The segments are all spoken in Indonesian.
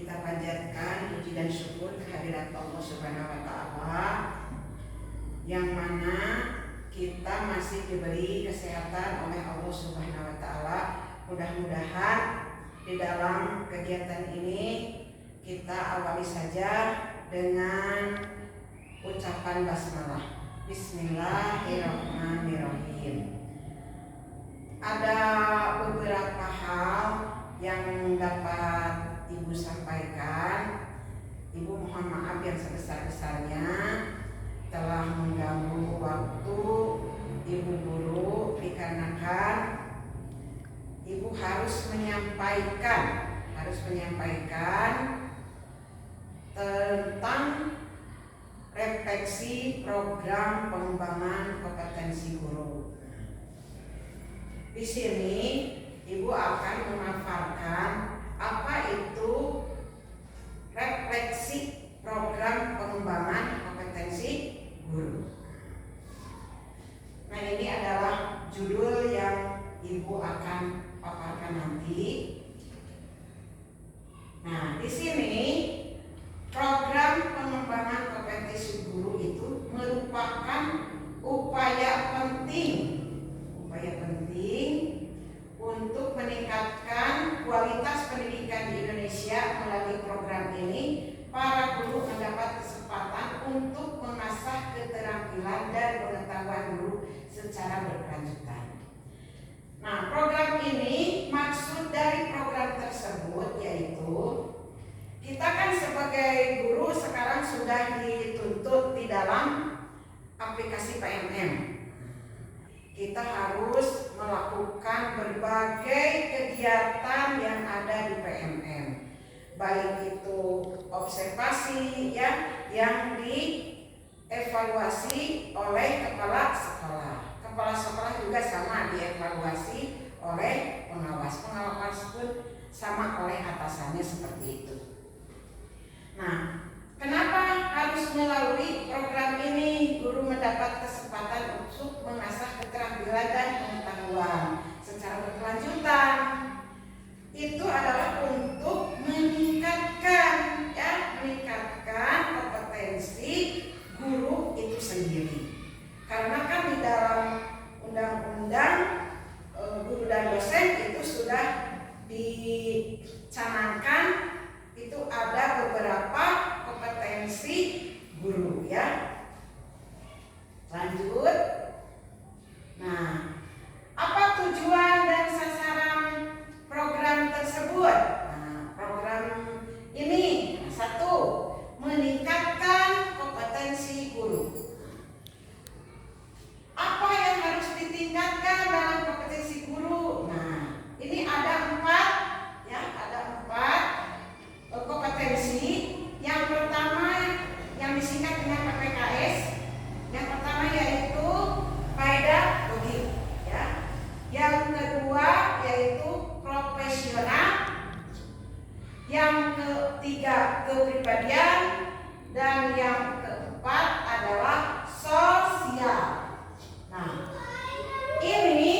Kita panjatkan puji dan syukur kehadirat Allah Subhanahu wa Ta'ala, yang mana kita masih diberi kesehatan oleh Allah Subhanahu wa Ta'ala. Mudah-mudahan di dalam kegiatan ini kita awali saja dengan ucapan basmalah. Bismillahirrahmanirrahim. Ada beberapa hal yang dapat Ibu sampaikan. Ibu mohon maaf yang sebesar-besarnya telah mengganggu waktu Ibu guru, dikarenakan Ibu harus menyampaikan tentang refleksi program pengembangan kompetensi guru. Di sini Ibu akan memaparkan apa itu refleksi program pengembangan kompetensi guru. Nah, ini adalah judul yang Ibu akan paparkan nanti. Nah, di sini program pengembangan kompetensi guru itu merupakan upaya penting untuk meningkatkan kualitas pendidikan di Indonesia. Melalui program ini, para guru mendapat kesempatan untuk mengasah keterampilan dan pengetahuan guru secara berkelanjutan. Nah, program ini, maksud dari program tersebut yaitu kita kan sebagai guru sekarang sudah dituntut di dalam aplikasi PMM. Kita harus melakukan berbagai kegiatan yang ada di PMM, baik itu observasi ya, yang dievaluasi oleh kepala sekolah. Kepala sekolah juga sama dievaluasi oleh pengawas. Pengawas pun sama oleh atasannya, seperti itu. Nah, kenapa harus melalui program ini guru mendapat kesempatan untuk mengasah keterampilan dan pengetahuan secara berkelanjutan? Itu adalah untuk meningkatkan kompetensi guru itu sendiri. Karena kan di dalam undang-undang guru dan dosen itu sudah dicanangkan, itu ada beberapa kompetensi guru ya. Lanjut. Nah, apa tujuan dan sasaran program tersebut? Nah, program ini satu, meningkatkan kompetensi guru. Apa yang harus ditingkatkan dalam kompetensi guru? Nah, ini ada empat kompetensi. Yang pertama yang disingkat dengan PPKS. Yang pertama yaitu pedagogik ya. Yang kedua yaitu profesional. Yang ketiga kepribadian, dan yang keempat adalah sosial. Nah, ini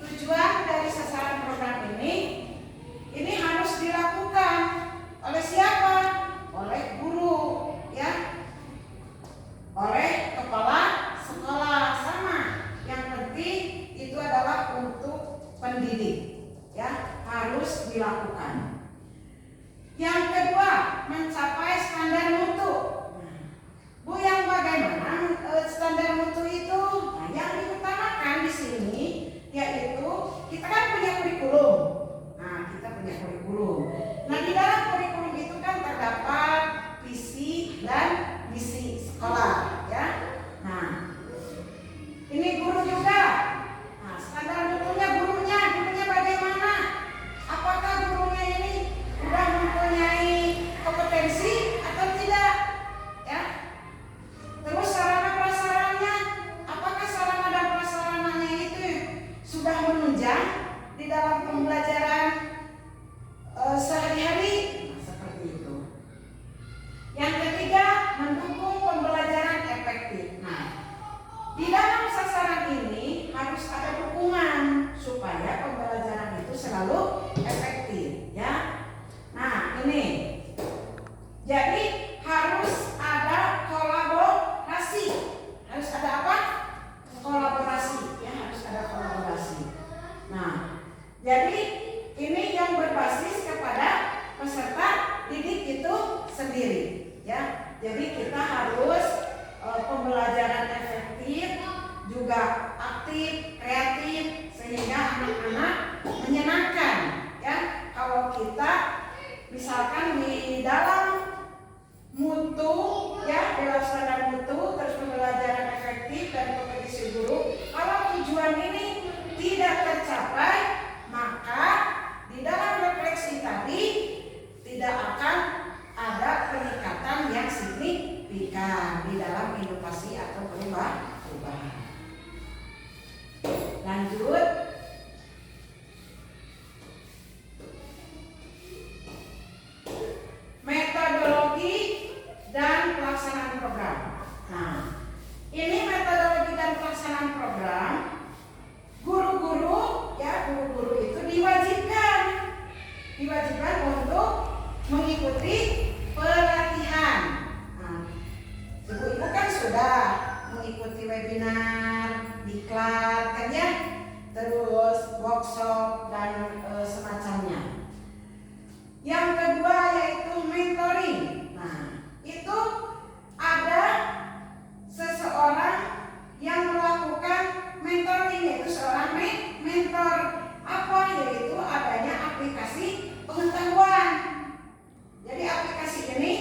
tujuan dari sasaran program ini harus dilakukan oleh siapa? Oleh guru ya, oleh kepala sekolah, sama. Yang penting itu adalah untuk pendidik ya, harus dilakukan. Yang kedua, mencapai standar mutu. Bu, yang bagaimana standar mutu itu? Nah, yang diutamakan di sini yaitu kita kan punya kurikulum. Nah, di dalam kurikulum itu kan terdapat visi dan misi sekolah ya. Nah, ini guru juga. Nah, standar mutunya gurunya bagaimana? Apakah gurunya ini sudah mempunyai kompetensi atau tidak? Ya. Terus sarana prasarannya, apakah sarana dan prasarananya itu sudah menunjang di dalam pembelajaran sehari-hari? Nah, seperti itu. Yang ketiga, mendukung pembelajaran efektif. Nah, di dalam sasaran ini harus ada dukungan supaya pembelajaran itu selalu efektif ya. Nah, ini Jadi harus ada kolaborasi. Harus ada apa? Kolaborasi, ya, harus ada kolaborasi. Nah, jadi ini yang berbasis kepada peserta didik itu sendiri, ya. Jadi kita harus pembelajaran efektif, juga aktif, kreatif, sehingga anak-anak menyenangkan, ya. Kalau kita misalkan di dalam mutu, ya, dalam standar mutu, terus pembelajaran efektif dan kompetisi guru, kalau tujuan ini tidak tercapai, maka di dalam refleksi tadi tidak akan ada peningkatan yang signifikan di dalam inovasi atau perubahan. Lanjut. Metodologi dan pelaksanaan program. Nah, ini metodologi dan pelaksanaan program. Guru-guru, ya, guru-guru itu diwajibkan untuk mengikuti pelatihan. Nah, ibu-ibu kan sudah mengikuti webinar, diklat, kan ya, terus workshop dan semacamnya. Yang kedua yaitu mentoring. Nah, itu ada seseorang yang melakukan mentoring, yaitu seorang mentor. Apa? Yaitu adanya aplikasi pengetahuan. Jadi aplikasi ini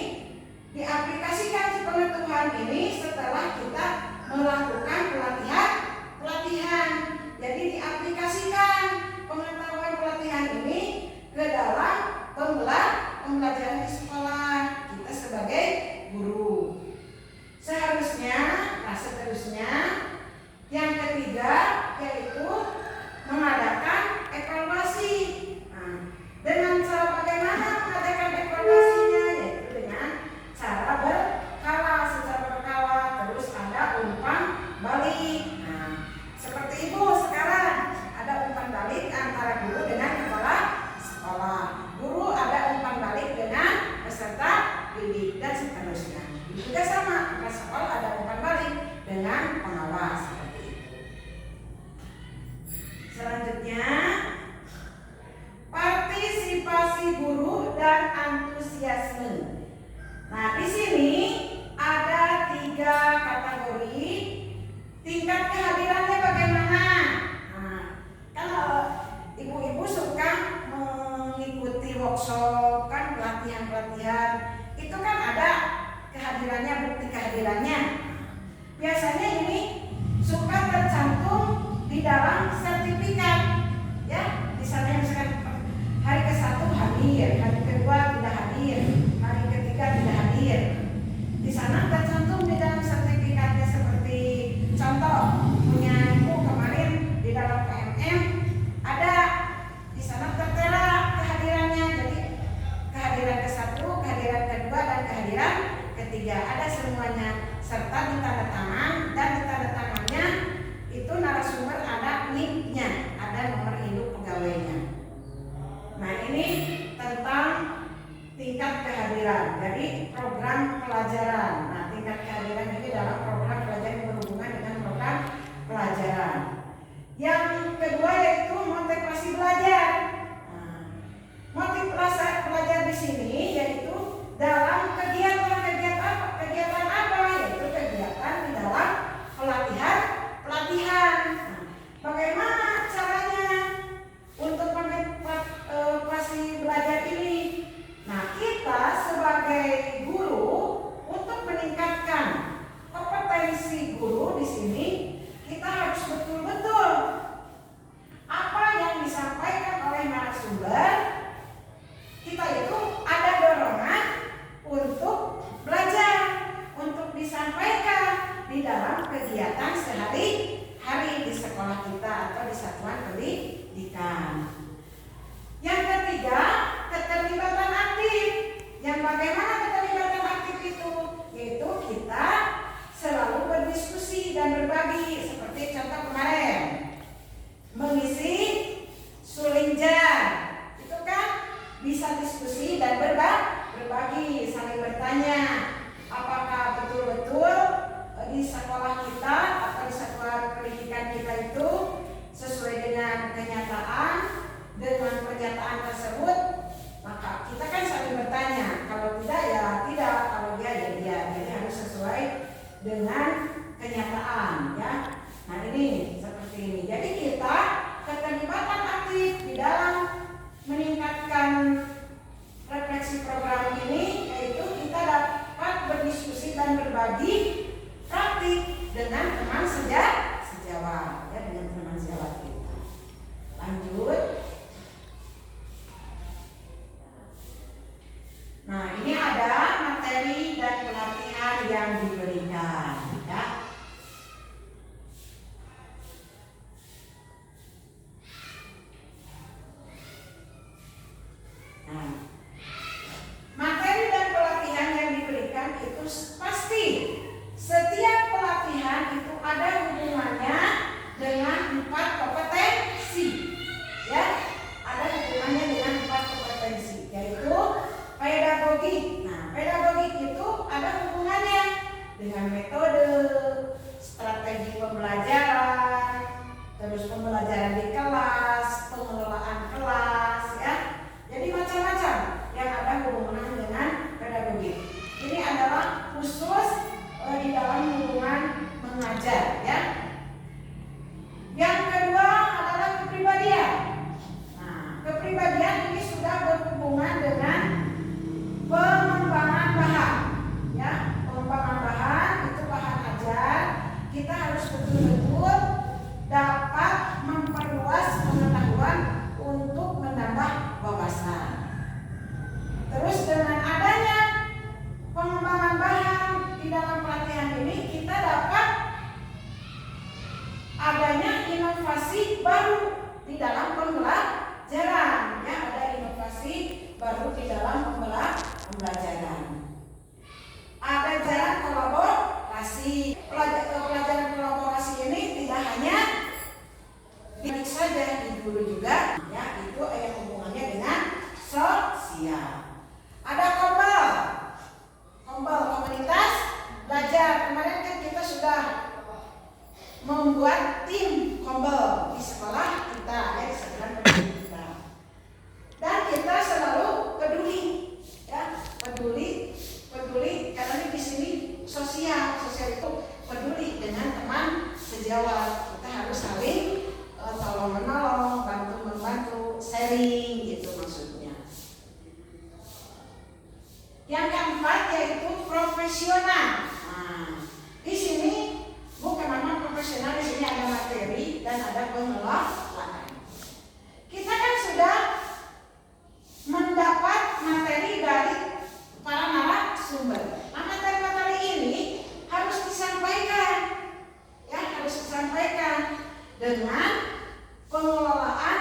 diaplikasikan si pengetahuan ini setelah kita melakukan pelatihan. Jadi diaplikasikan pengetahuan pelatihan ini ke dalam pembelajaran di sekolah kita sebagai guru. Seterusnya yang ketiga yaitu mengadakan evaluasi. Nah, dengan cara bagaimana mengadakan evaluasinya? Yaitu dengan cara secara berkala, terus ada umpan balik. Nah, seperti ibu sekarang ada umpan balik antara guru dengan kepala sekolah. Guru ada umpan balik dengan peserta didik dan seterusnya. Juga sama, antara sekolah ada umpan balik dengan pengawas, seperti itu. Selanjutnya, partisipasi guru dan antusiasme. Nah, di sini ada 3 kategori. Tingkat kehadirannya bagaimana? Nah, kalau ibu-ibu suka mengikuti workshop, kan pelatihan, itu kan ada kehadirannya, bukti kehadirannya. Biasanya ini suka tercantum di dalam sertifikat, ya. Misalnya hari ke-1 hadir, hari kedua tidak hadir, hari ketiga tidak hadir. Di sana tercantum di dalam sertifikatnya, seperti contoh punya ibu kemarin di dalam PMM ada di sana tertera kehadirannya. Jadi kehadiran ke-1, kehadiran kedua, dan kehadiran ketiga ada semuanya, serta ditandatangan, dan ditandatangannya itu narasumber ada NIP-nya, ada nomor induk pegawainya. Nah, ini tentang tingkat kehadiran. Jadi program pelajaran. Nah, tingkat kehadiran ini dalam program pelajaran yang berhubungan dengan program pelajaran. Yang kedua yaitu motivasi belajar. Nah, motivasi belajar di sini yaitu dalam kegiatan apa? Yaitu kegiatan di dalam pelatihan. Nah, bagaimana caranya untuk motivasi belajar ini? Nah, kita sebagai guru untuk meningkatkan kompetensi guru di sini, kita harus betul-betul apa yang disampaikan oleh narasumber, kita itu ada dengan kenyataan ya. Nah ini seperti ini. Jadi kita keterlibatan aktif di dalam meningkatkan refleksi program ini yaitu kita dapat berdiskusi dan berbagi praktik dengan teman sejawat ya, dengan teman sejawat kita. Lanjut. Nah ini ada materi dan pelatihan yang diberikan ya. Nah, materi dan pelatihan yang diberikan itu pasti setiap pelatihan itu ada hubungannya dengan 4 kompetensi ya, ada hubungannya dengan 4 kompetensi yaitu pedagogik. Nah, pedagogik itu ada hubungannya dengan metode, strategi pembelajaran, terus pembelajaran di kelas, pengelolaan kelas ya. Jadi macam-macam yang ada hubungan dengan pedagogik. Ini adalah khusus di dalam hubungan mengajar ya. Yang kedua adalah kepribadian. Nah, kepribadian ini sudah berhubungan dengan pengembangan bahan ya. Pengembangan bahan itu bahan ajar. Kita harus betul-betul dapat memperluas pengetahuan untuk menambah wawasan. Terus dengan adanya pengembangan bahan di dalam pelatihan ini kita dapat adanya inovasi baru di dalam pembelajaran ya, ada inovasi baru di dalam pembelajaran. Ada jalan kolaborasi. Pelajaran kolaborasi ini tidak hanya didik saja, di guru juga ya, itu ada hubungannya dengan sosial. Ada kombel komunitas belajar. Kemarin kan kita sudah membuat tim kombel di sekolah kita ya, di sekolah kita. Dan kita selalu peduli ya, peduli karena di sini sosial itu peduli dengan teman sejawat. Kita harus saling tolong menolong, bantu membantu, sharing gitu maksudnya. Yang keempat yaitu profesional. Nah, di sini bukan memang profesional, di sini ada materi dan ada pengelolaan. Kita kan sudah mendapat materi dari para narasumber. Nah, materi-materi ini harus disampaikan, ya harus disampaikan dengan pengelolaan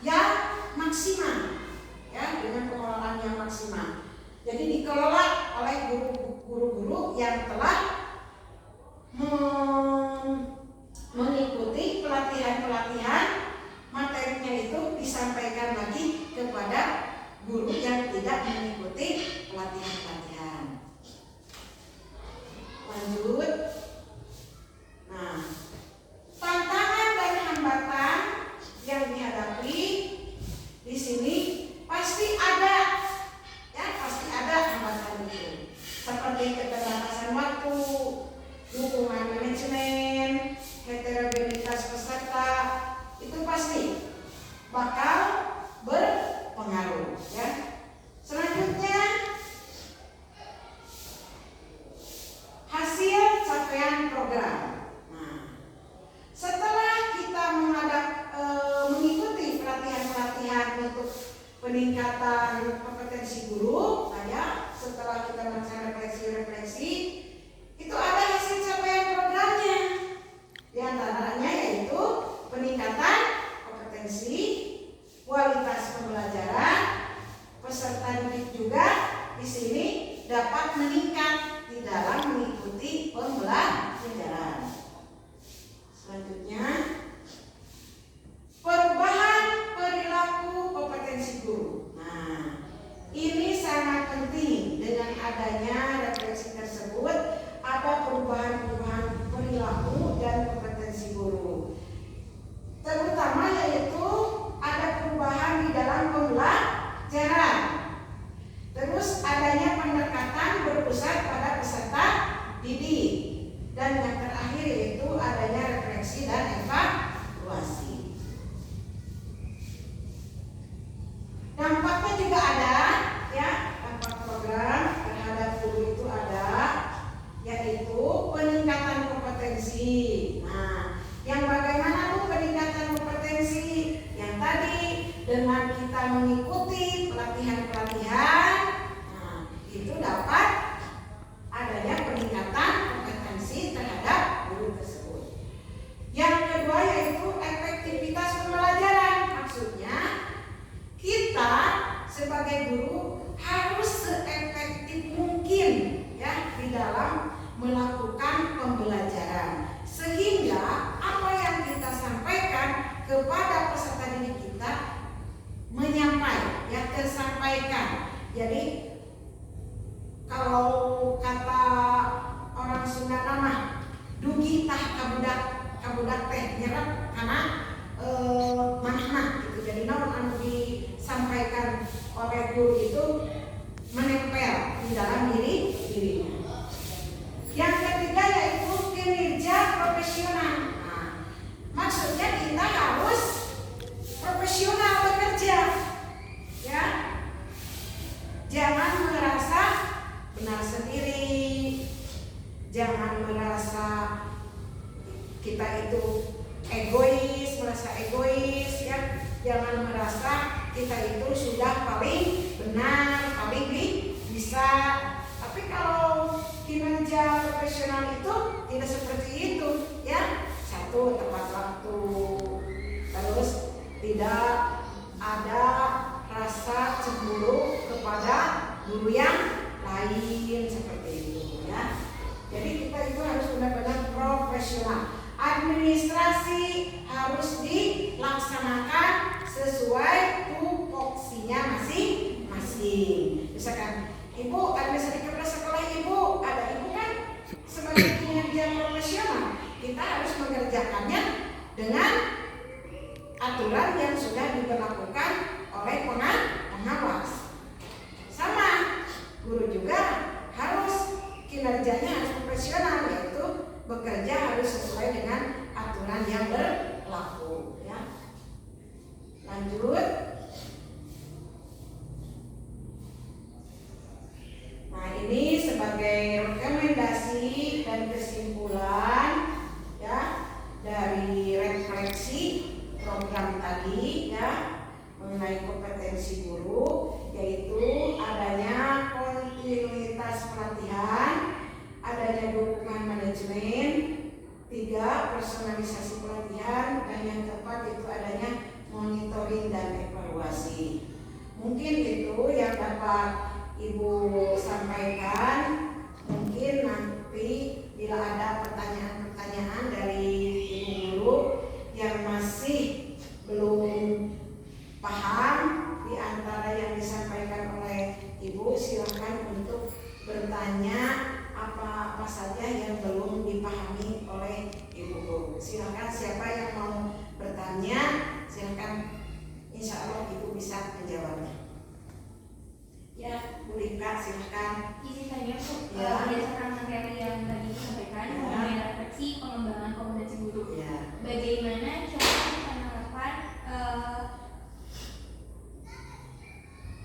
yang maksimal, ya dengan pengelolaan yang maksimal. Jadi dikelola oleh guru-guru yang telah mengikuti pelatihan-pelatihan, materinya itu disampaikan lagi kepada guru yang tidak mengikuti pelatihan-pelatihan. Lanjut. Nah, tantangan dan hambatan yang dihadapi di sini pasti ada, ya pasti ada hambatan itu, seperti keterbatasan waktu, dukungan manajemen, heterogenitas peserta, itu pasti bakal berpengaruh ya. Selanjutnya hasil capaian program. Nah, setelah kita mengikuti pelatihan-pelatihan untuk peningkatan kompetensi guru, ya, setelah kita melaksanakan refleksi-refleksi, itu ada hasil capaian programnya. Di antaranya yaitu peningkatan kompetensi, kualitas pembelajaran, peserta didik juga di sini dapat meningkat di dalam mengikuti pembelajaran. Selanjutnya, perubahan perilaku kompetensi guru. Nah, ini sangat penting. Dengan adanya refleksi tersebut, ada perubahan-perubahan perilaku dan kompetensi guru. Terutama yaitu ada perubahan di dalam pembelajaran. Terus adanya pendekatan berpusat pada peserta didik. Dan yang terakhir yaitu adanya refleksi dan evaluasi. Dampaknya juga ada, ya, dampak program terhadap guru itu ada, yaitu peningkatan kompetensi. Nah, yang bagaimana tuh peningkatan kompetensi? Yang tadi dengan kita mengikuti pelatihan-pelatihan, nah, itu dapat adanya peningkatan kompetensi terhadap guru tersebut. Yang kedua yaitu efektivitas pembelajaran. Maksudnya kita sebagai guru harus seefektif mungkin, ya, di dalam melakukan pembelajaran, sehingga apa yang kita sampaikan kepada peserta didik kita menyampai, ya, tersampaikan. Jadi kalau kata orang Sunda nama dugi tah kabudak teh nyerap karena manehna gitu. Jadi naon anu disampaikan oleh guru itu menempel di dalam dirinya. Yang ketiga yaitu kinerja profesional. Nah, maksudnya kita harus profesional bekerja, ya. Jangan merasa benar sendiri, jangan merasa kita itu merasa egois, ya. Jangan merasa kita itu sudah paling benar, paling bisa. Tapi kalau kinerja profesional itu tidak seperti itu, ya. Satu, tepat waktu, terus tidak ada rasa cemburu kepada guru yang lain, seperti itu, ya. Jadi kita itu harus benar-benar profesional. Administrasi harus dilaksanakan sesuai tupoksinya masing-masing. Misalkan ibu administrasi kepala sekolah ibu, ada ibu kan sebagai kinerja profesional, kita harus mengerjakannya dengan aturan yang sudah diberlakukan oleh pengawas. Sama, guru juga harus kinerjanya harus profesional, yaitu bekerja harus sesuai dengan aturan yang berlaku, ya. Lanjut. Nah, ini sebagai rekomendasi dan kesimpulan, ya, dari refleksi program tadi, ya, mengenai kompetensi guru, yaitu adanya kontinuitas pelatihan, adanya dukungan manajemen, 3, personalisasi pelatihan, dan yang keempat itu adanya monitoring dan evaluasi. Mungkin itu yang dapat Ibu sampaikan. Mungkin nanti bila ada pertanyaan-pertanyaan dari Ibu guru yang masih belum paham di antara yang disampaikan oleh Ibu, silakan untuk bertanya apa saja yang belum dipahami oleh Ibu guru. Silakan siapa yang mau bertanya, silakan, insya Allah Ibu bisa menjawabnya. Ya, Bu Rika, silakan. Izin tanya Bu, Ya. berdasarkan materi yang tadi disampaikan mengenai refleksi pengembangan kompetensi guru, Ya. bagaimana cara kita menerapkan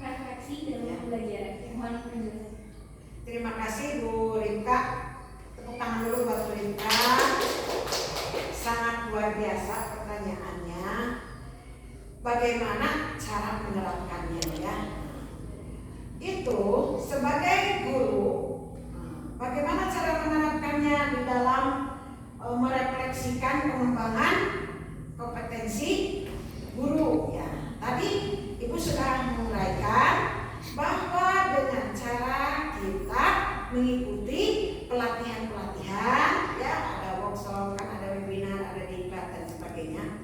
refleksi dalam pembelajaran? Mohon penjelasan. Terima kasih Bu Rika. Tepuk tangan dulu buat Bu Rika. Sangat luar biasa pertanyaannya. Bagaimana cara menerapkannya, ya? Itu sebagai guru, bagaimana cara menerapkannya di dalam merefleksikan pengembangan kompetensi guru, ya. Tadi Ibu sudah menguraikan bahwa dengan cara kita mengikuti pelatihan-pelatihan, ya, ada workshop, kan ada webinar, ada diklat dan sebagainya.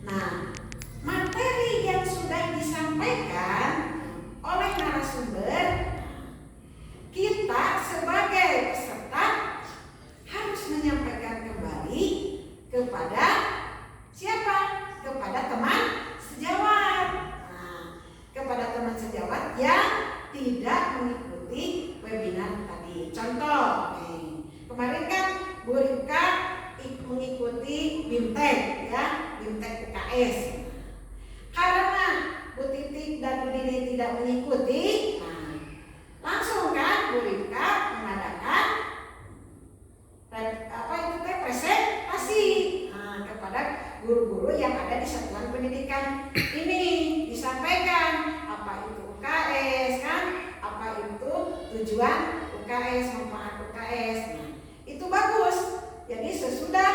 Nah, materi yang sudah disampaikan oleh narasumber, kita sebagai peserta harus menyampaikan kembali kepada siapa? Kepada teman sejawat. Nah, kepada teman sejawat yang tidak mengikuti webinar tadi. Contoh, kemarin kan Bu Rika tujuan UKS, manfaat UKS. Nah, itu bagus. Jadi sesudah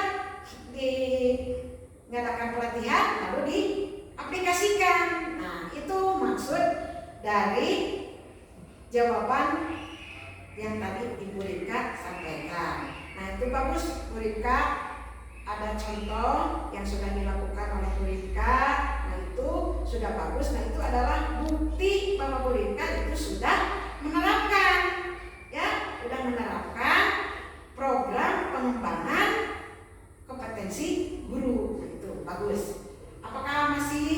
mengadakan pelatihan lalu diaplikasikan. Nah, itu maksud dari jawaban yang tadi Ibu Rika sampaikan. Nah, itu bagus Bu Rika, ada contoh yang sudah dilakukan oleh Bu Rika. Nah, itu sudah bagus. Nah, itu adalah bukti bahwa Bu Rika itu sudah menerapkan, ya, sudah menerapkan program pengembangan kompetensi guru. Itu bagus. Apakah masih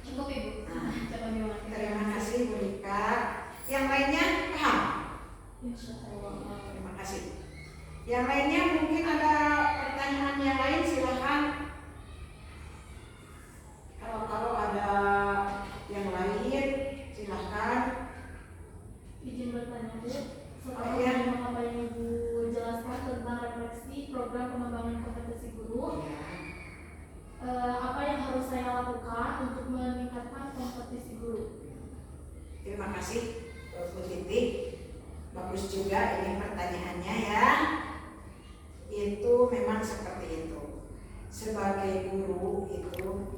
Cukup Ibu. Nah, Coba diulangi. terima kasih Bu Rika. Yang lainnya paham? Insyaallah. Terima kasih. Yang lainnya mungkin ada pertanyaan yang lain, silahkan. Kalau ada yang lain silahkan. Izin bertanya Bu, setelah Iya. apa yang Ibu jelaskan tentang refleksi program pengembangan kompetensi guru, apa yang harus saya lakukan untuk meningkatkan kompetensi guru? Terima kasih Bu Titi. Bagus juga ini pertanyaannya ya. Itu memang seperti itu. Sebagai guru itu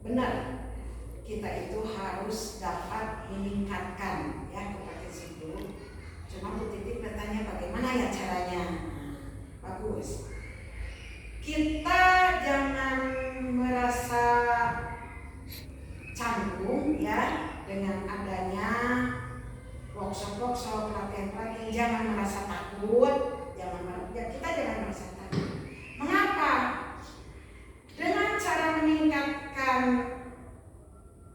benar, kita itu harus dapat meningkatkan ya kompetensi guru. Cuma Bu Titi bertanya bagaimana ya caranya. Nah, bagus. Kita jangan merasa canggung ya dengan adanya workshop, pelatihan, jangan merasa takut, kita jangan merasa takut. Mengapa? Dengan cara meningkatkan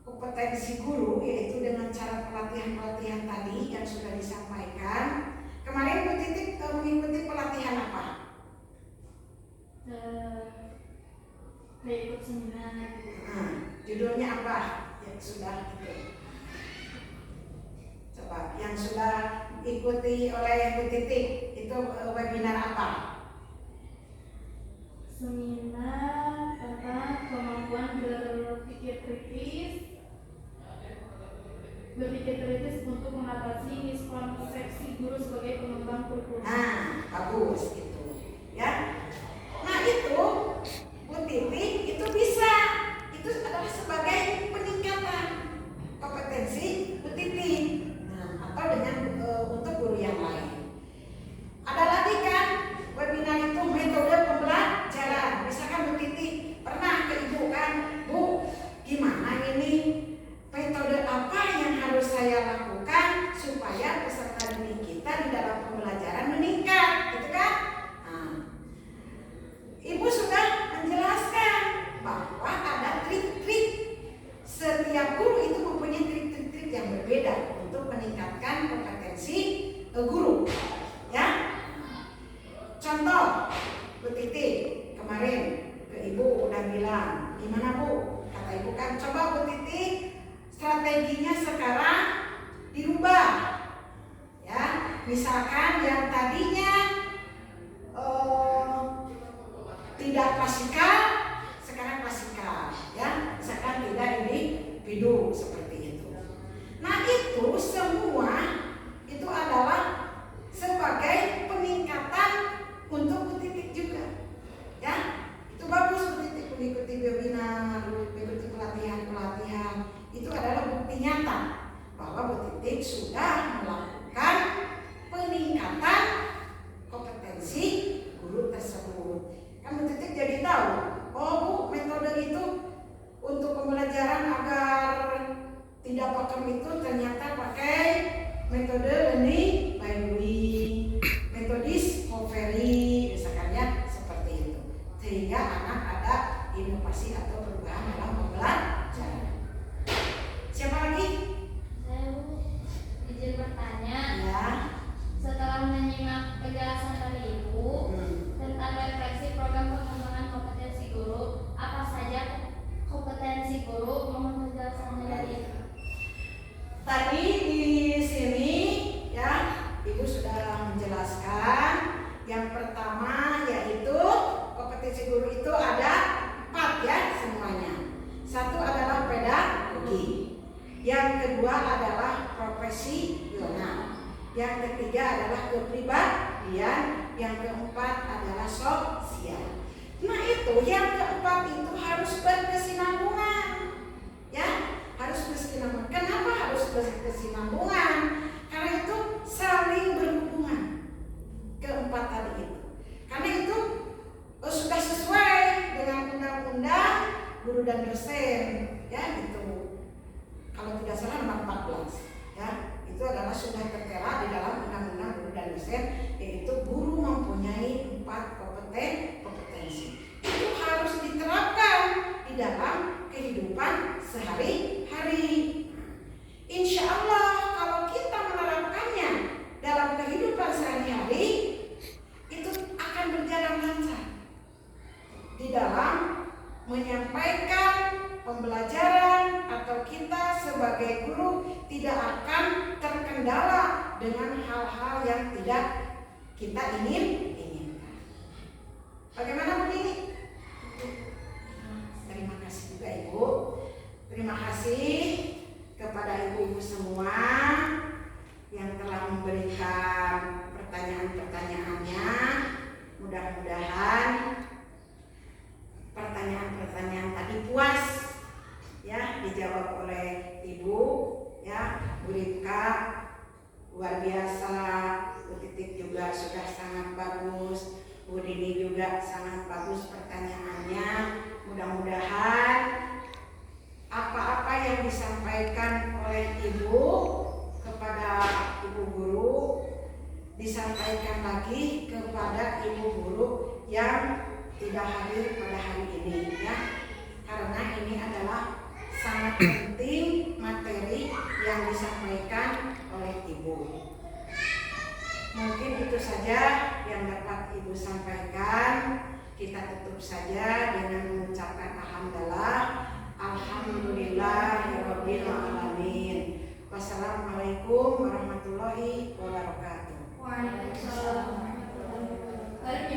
kompetensi guru, yaitu dengan cara pelatihan tadi yang sudah disampaikan. Kemarin Bu Titik mengikuti pelatihan apa? Kayak ikut seminar gitu. Judulnya apa? Yang sudah itu. Coba yang sudah ikuti oleh Bu Titik itu webinar apa? Seminar tentang kemampuan berpikir kritis untuk mengatasi miskonsepsi guru sebagai pengembang kurikulum. Nah, bagus itu, ya. Nah itu Bu Titik itu bisa, itu adalah sebagai peningkatan kompetensi Bu Titik. Nah, atau dengan untuk guru yang lain. Ada lagi kan webinar itu metode pembelajaran. Misalkan Bu Titik pernah ke Ibu kan, Bu, gimana ini metode apa yang harus saya lakukan supaya peserta didik kita di dalam pembelajaran meningkat, gitu kan? Nah, Ibu sudah menjelaskan bahwa ada trik-trik. Setiap guru itu mempunyai trik-trik yang berbeda untuk meningkatkan kompetensi guru, ya. Contoh, Bu Titi kemarin ke Ibu udah bilang, gimana Bu? Kata Ibu kan, coba Bu Titi strateginya sekarang dirubah, ya. Misalkan yang tadinya tidak klasikal, sekarang klasikal, ya. Misalkan tidak individu seperti itu. Nah itu semua itu adalah sebagai peningkatan untuk Bu Titik juga, ya. Itu bagus Bu Titik mengikuti webinar, mengikuti pelatihan. Itu adalah bukti nyata bahwa Bu Titik sudah melakukan peningkatan kompetensi guru tersebut. Kan Bu Titik jadi tahu, oh Bu, metode itu untuk pembelajaran agar tidak pakem itu ternyata pakai metode learning by doing, metodis Coveri, misalkan ya, seperti itu. Sehingga anak ada inovasi atau perubahan dalam pembelajaran. Siapa lagi? Saya Bu, izin bertanya. Ya. Setelah menyimak penjelasan dari Ibu tentang refleksi program pengembangan kompetensi guru, apa saja kompetensi guru? Mohon penjelasannya dari Ibu. Tadi di sini ya Ibu sudah menjelaskan. Yang pertama yaitu kompetensi guru itu ada 4 ya semuanya. Satu adalah pedagogi. Yang kedua adalah profesi emosional. Yang ketiga adalah kepribadian. Yang keempat adalah sosial. Nah itu yang keempat itu harus berkesinambungan, ya, harus berkesinambungan. Kenapa harus berkesinambungan? Karena itu saling berhubungan. Keempat tadi itu. Karena itu sudah sesuai dengan undang-undang guru dan dosen, ya gitu. Kalau tidak salah nomor 14, ya, itu adalah sudah tertera di dalam undang-undang guru dan dosen, yaitu guru mempunyai 4 kompetensi. Itu harus diterapkan di dalam kehidupan sehari-hari. Insya Allah kalau kita menerapkannya dalam kehidupan sehari-hari, itu akan berjalan lancar di dalam menyampaikan pembelajaran, atau kita sebagai guru tidak akan terkendala dengan hal-hal yang tidak kita inginkan. Bagaimana Bu Nini? Terima kasih juga Ibu. Terima kasih kepada ibu-ibu semua yang telah memberikan pertanyaan-pertanyaannya. Mudah-mudahan pertanyaan-pertanyaan tadi puas, ya, dijawab oleh Ibu, ya. Bu Rika luar biasa, Bu Titik juga sudah sangat bagus, Bu Dini juga sangat bagus pertanyaannya. Mudah-mudahan apa-apa yang disampaikan oleh Ibu kepada Ibu Guru disampaikan lagi kepada Ibu Guru yang tidak hadir pada hari ini, ya, karena ini adalah sangat penting materi yang disampaikan oleh Ibu. Mungkin itu saja yang dapat Ibu sampaikan. Kita tutup saja dengan mengucapkan alhamdulillahirabbil alamin. Wassalamualaikum warahmatullahi wabarakatuh.